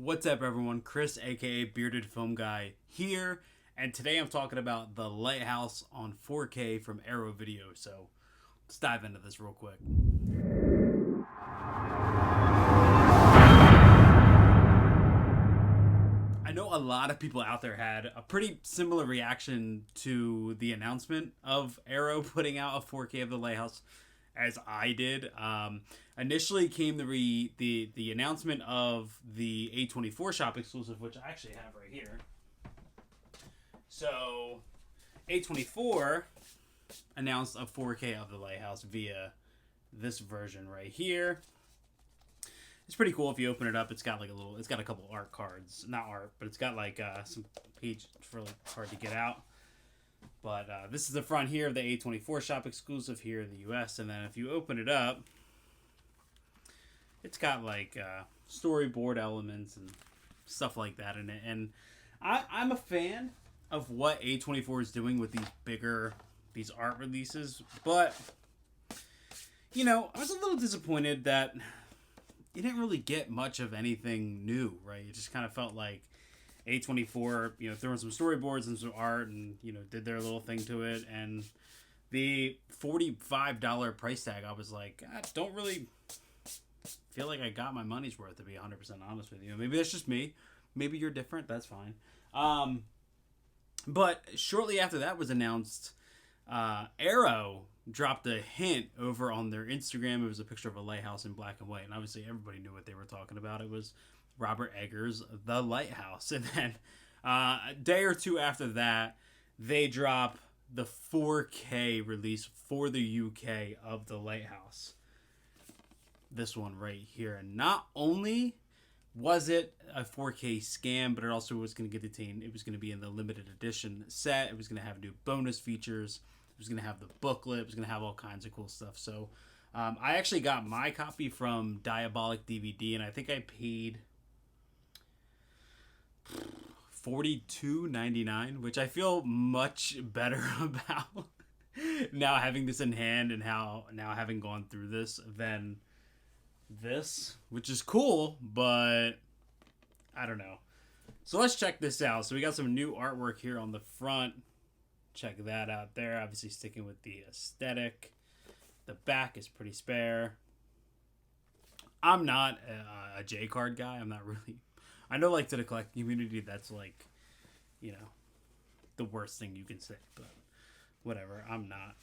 What's up, everyone? Chris, aka Beardedfilmguy, here, and today I'm talking about the Lighthouse on 4K from Arrow Video. So let's dive into this real quick. I know a lot of people out there had a pretty similar reaction to the announcement of Arrow putting out a 4K of the Lighthouse as I did. Initially came the announcement of the A24 shop exclusive, which I actually have right here. So A24 announced a 4K of the Lighthouse via this version right here. It's pretty cool. If you open it up, it's got a couple art cards, not art, but it's got like some page. It's really hard to get out. But this is the front here of the A24 shop exclusive here in the US. And then if you open it up, it's got like storyboard elements and stuff like that in it. And I'm a fan of what A24 is doing with these art releases. But, you know, I was a little disappointed that you didn't really get much of anything new, right? It just kind of felt like A24, throwing some storyboards and some art and, did their little thing to it. And the $45 price tag, I was like, I don't really feel like I got my money's worth, to be 100% honest with you. Maybe that's just me. Maybe you're different. That's fine. But shortly after that was announced, Arrow dropped a hint over on their Instagram. It was a picture of a lighthouse in black and white. And obviously everybody knew what they were talking about. It was Robert Eggers' The Lighthouse. And then a day or two after that, they drop the 4K release for the UK of The Lighthouse. This one right here. And not only was it a 4K scam, but it also was going to it was going to be in the limited edition set. It was going to have new bonus features. It was going to have the booklet. It was going to have all kinds of cool stuff. So I actually got my copy from Diabolic DVD, and I think I paid $42.99, which I feel much better about now having this in hand and now having gone through this than this, which is cool, but I don't know. So let's check this out. So we got some new artwork here on the front. Check that out there. Obviously sticking with the aesthetic. The back is pretty spare. I'm not a J card guy. I'm not really. I know, like, to the collecting community, that's like, the worst thing you can say, but whatever. I'm not.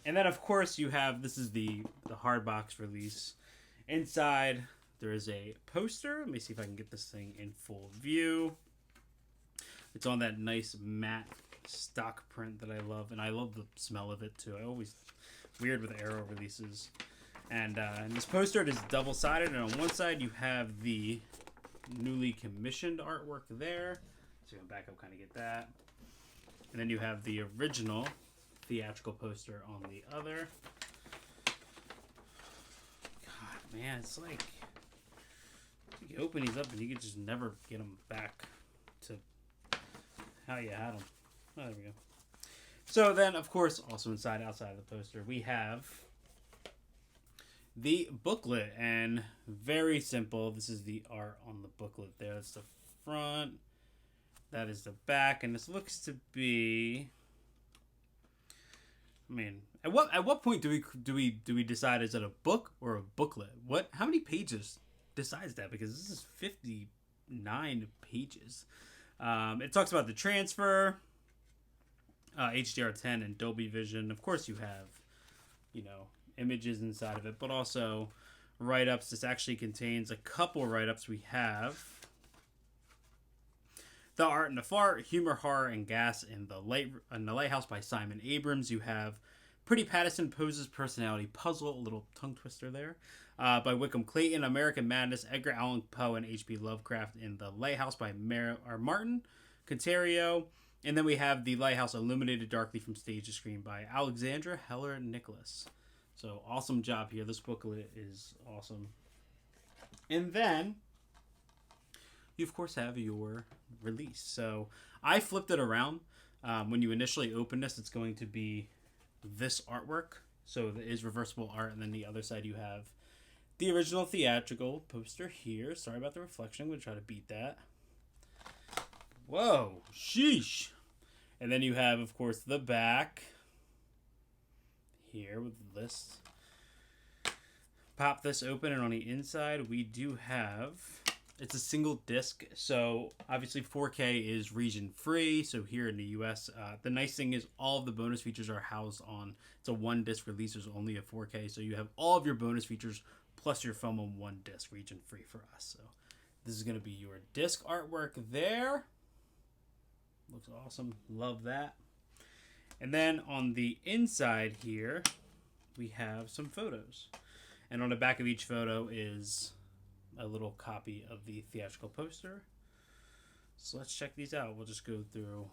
And then, of course, you have, this is the hard box release. Inside, there is a poster. Let me see if I can get this thing in full view. It's on that nice matte stock print that I love, and I love the smell of it too. Weird with Arrow releases. And this poster, it is double-sided, and on one side you have the newly commissioned artwork there. So I'm back up, kind of get that. And then you have the original theatrical poster on the other. God, man, it's like you open these up and you can just never get them back to how you had them. Oh, there we go. So then, of course, also outside of the poster, we have the booklet, and very simple. This is the art on the booklet there. That's the front. That is the back, and this looks to be. I mean, at what point do we decide, is it a book or a booklet? How many pages decides that? Because this is 59 pages. It talks about the transfer, HDR10 and Dolby Vision. Of course, you have, images inside of it, but also write-ups. This actually contains a couple write-ups. We have The Art and the Fart, Humor, Horror, and Gas in the Lighthouse by Simon Abrams. You have Pretty Patterson Poses Personality Puzzle, a little tongue twister there, by Wickham Clayton, American Madness, Edgar Allan Poe, and H.P. Lovecraft in the Lighthouse by Martin Contario. And then we have The Lighthouse Illuminated Darkly from Stage to Screen by Alexandra Heller Nicholas. So awesome job here. This booklet is awesome. And then you, of course, have your release. So I flipped it around. When you initially open this, it's going to be this artwork. So it is reversible art. And then the other side you have the original theatrical poster here. Sorry about the reflection. I'm going to try to beat that. Whoa, sheesh. And then you have, of course, the back here with the list. Pop this open, and on the inside we do have, it's a single disc, so obviously 4K is region free. So here in the US, the nice thing is all of the bonus features are housed on, it's a one disc release. There's only a 4K, so you have all of your bonus features plus your film on one disc, region free for us. So this is going to be your disc artwork there. Looks awesome, love that. And then on the inside here we have some photos. And on the back of each photo is a little copy of the theatrical poster. So let's check these out. We'll just go through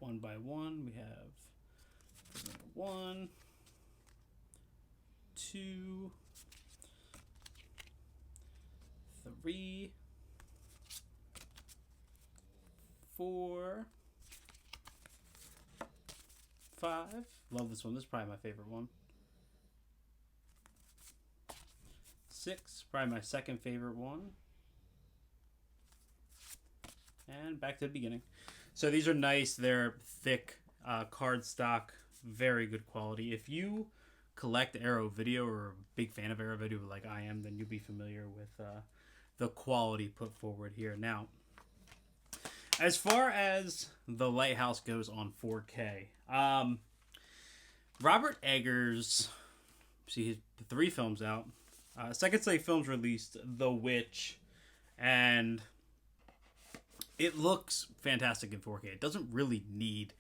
one by one. We have number 1, 2, 3, 4, 5. Love this one. This is probably my favorite one. 6, probably my second favorite one. And back to the beginning. So these are nice. They're thick cardstock, very good quality. If you collect Arrow Video or are a big fan of Arrow Video like I am, then you'll be familiar with the quality put forward here. Now, as far as the Lighthouse goes on 4K, Robert Eggers, see, he's 3 films out. Second Slate Films released The Witch, and it looks fantastic in 4K. It doesn't really need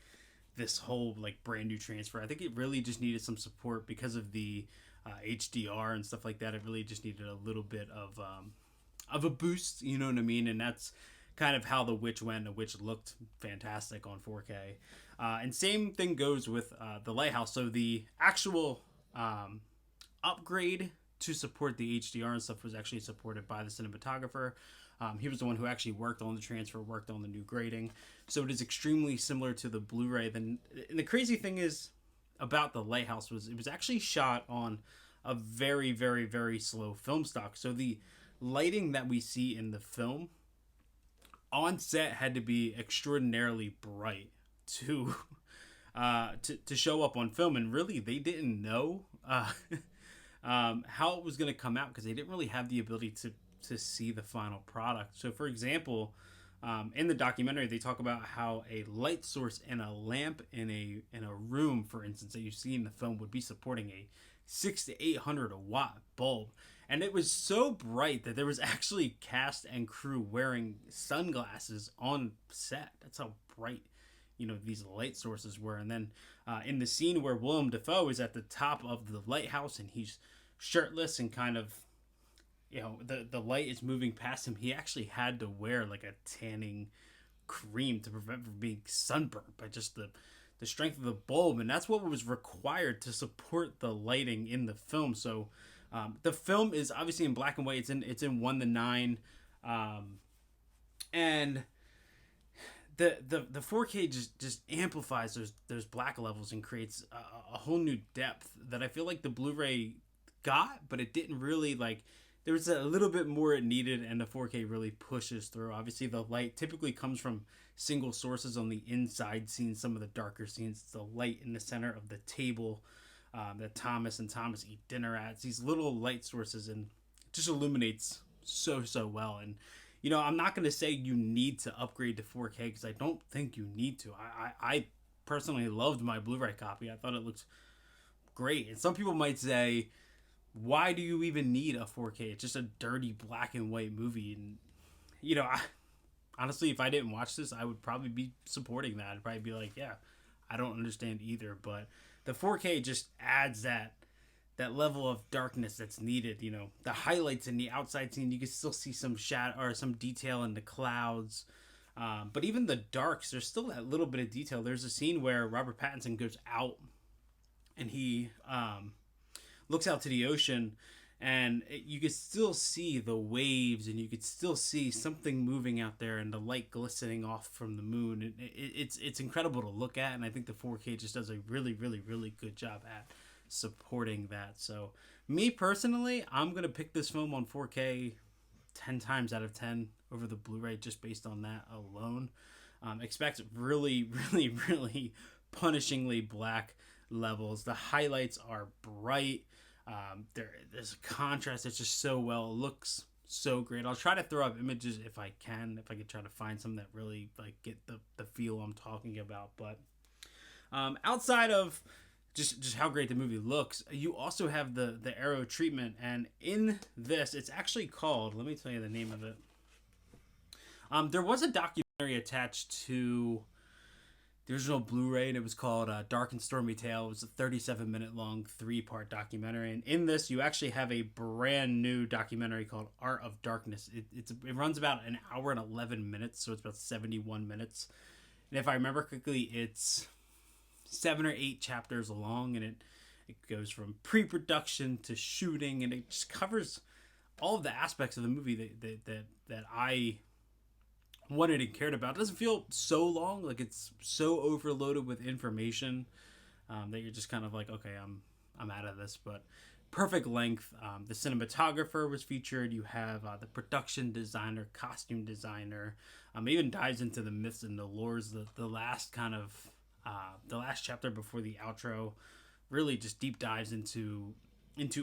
this whole like brand new transfer. I think it really just needed some support because of the HDR and stuff like that. It really just needed a little bit of a boost, you know what I mean? And that's kind of how The Witch went. The Witch looked fantastic on 4K. And same thing goes with The Lighthouse. So the actual upgrade to support the HDR and stuff was actually supported by the cinematographer. He was the one who actually worked on the transfer, worked on the new grading. So it is extremely similar to the Blu-ray. And the crazy thing is about The Lighthouse was it was actually shot on a very, very, very slow film stock. So the lighting that we see in the film on set had to be extraordinarily bright to show up on film. And really, they didn't know how it was going to come out because they didn't really have the ability to see the final product. So for example, in the documentary, they talk about how a light source and a lamp in a room, for instance, that you see in the film would be supporting a 600 to 800 watt bulb. And it was so bright that there was actually cast and crew wearing sunglasses on set. That's how bright, these light sources were. And then in the scene where Willem Dafoe is at the top of the lighthouse and he's shirtless and kind of, the light is moving past him, he actually had to wear like a tanning cream to prevent from being sunburned by just the strength of the bulb. And that's what was required to support the lighting in the film. So the film is obviously in black and white. It's in 1:9, and the 4K just amplifies those black levels and creates a whole new depth that I feel like the Blu-ray got, but it didn't really like. There was a little bit more it needed, and the 4K really pushes through. Obviously, the light typically comes from single sources on the inside scenes, some of the darker scenes. It's the light in the center of the table that Thomas and Thomas eat dinner at. It's these little light sources, and it just illuminates so well. And I'm not going to say you need to upgrade to 4K because I don't think you need to. I personally loved my Blu-ray copy. I thought it looked great. And some people might say, why do you even need a 4K? It's just a dirty black and white movie. And honestly, if I didn't watch this, I would probably be supporting that. I'd probably be like, yeah, I don't understand either. But the 4K just adds that level of darkness that's needed. The highlights in the outside scene, you can still see some shadow or some detail in the clouds. But even the darks, there's still that little bit of detail. There's a scene where Robert Pattinson goes out and he looks out to the ocean, and you could still see the waves, and you could still see something moving out there, and the light glistening off from the moon. It's incredible to look at, and I think the 4K just does a really, really, really good job at supporting that. So me personally, I'm gonna pick this film on 4K 10 times out of 10 over the Blu-ray just based on that alone. Expect really, really, really punishingly black levels. The highlights are bright. There's a contrast that's just so well. It looks so great. I'll try to throw up images if I can. If I could try to find some that really like get the feel I'm talking about. But outside of just how great the movie looks, you also have the arrow treatment, and in this, it's actually called. Let me tell you the name of it. There was a documentary attached to the original Blu-ray, and it was called Dark and Stormy Tale. It was a 37-minute long 3-part documentary, and in this, you actually have a brand new documentary called Art of Darkness. It runs about an hour and 11 minutes, so it's about 71 minutes. And if I remember correctly, it's 7 or 8 chapters long, and it goes from pre-production to shooting, and it just covers all of the aspects of the movie that I wanted and cared about. It doesn't feel so long, like it's so overloaded with information that you're just kind of like, okay, I'm out of this. But perfect length. The cinematographer was featured. You have the production designer, costume designer. Even dives into the myths and the lores. The last kind of the last chapter before the outro really just deep dives into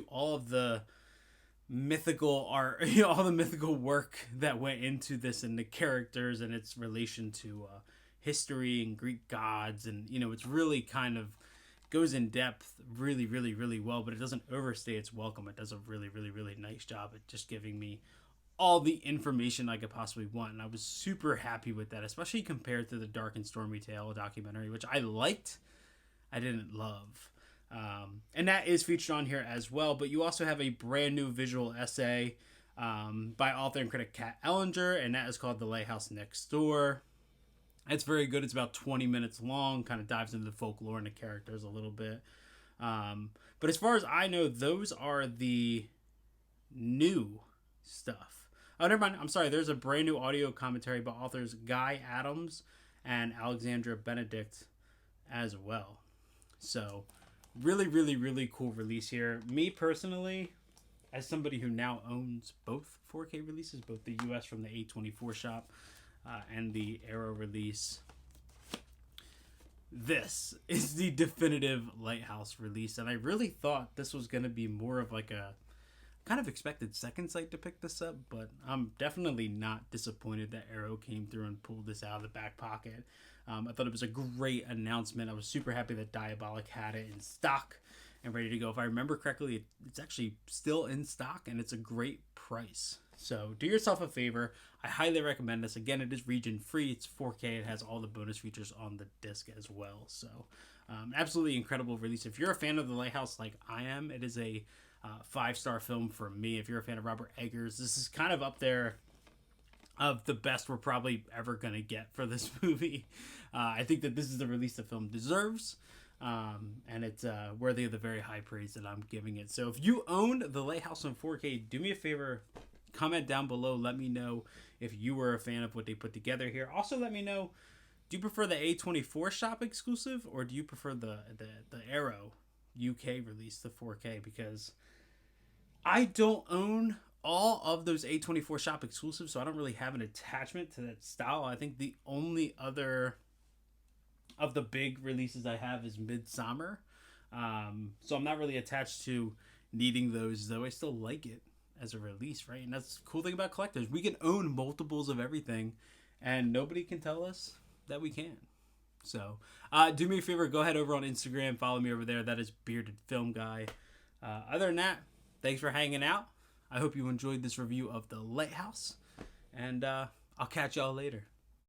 all of the mythical art, all the mythical work that went into this and the characters and its relation to history and Greek gods. And it's really kind of goes in depth really, really, really well, but it doesn't overstay its welcome. It does a really, really, really nice job at just giving me all the information I could possibly want, and I was super happy with that, especially compared to the Dark and Stormy Tale documentary, which I liked, I didn't love. And that is featured on here as well, but you also have a brand new visual essay by author and critic Kat Ellinger, and that is called The Lighthouse Next Door. It's very good. It's about 20 minutes long, kind of dives into the folklore and the characters a little bit. But as far as I know, those are the new stuff. Oh, never mind. I'm sorry. There's a brand new audio commentary by authors Guy Adams and Alexandra Benedict as well. So, really, really, really cool release here. Me personally, as somebody who now owns both 4K releases, both the US from the A24 shop and the Arrow release, this is the definitive Lighthouse release. And I really thought this was going to be more of like a kind of expected second sight to pick this up, but I'm definitely not disappointed that Arrow came through and pulled this out of the back pocket. I thought it was a great announcement. I was super happy that Diabolic had it in stock and ready to go. If I remember correctly, it's actually still in stock, and it's a great price. So do yourself a favor. I highly recommend this. Again, it is region free. It's 4K. It has all the bonus features on the disc as well. So absolutely incredible release. If you're a fan of The Lighthouse like I am, it is a 5-star film for me. If you're a fan of Robert Eggers, this is kind of up there of the best we're probably ever going to get for this movie. I think that this is the release the film deserves, and it's worthy of the very high praise that I'm giving it. So if you own The Lighthouse on 4K, do me a favor, comment down below. Let me know if you were a fan of what they put together here. Also, let me know, do you prefer the A24 shop exclusive, or do you prefer the Arrow UK release, the 4K? Because I don't own all of those A24 shop exclusives, so I don't really have an attachment to that style. I think the only other of the big releases I have is Midsummer. So I'm not really attached to needing those, though I still like it as a release, right? And that's the cool thing about collectors. We can own multiples of everything, and nobody can tell us that we can't. So do me a favor, go ahead over on Instagram, follow me over there. That is Beardedfilmguy. Other than that, thanks for hanging out. I hope you enjoyed this review of The Lighthouse, and I'll catch y'all later.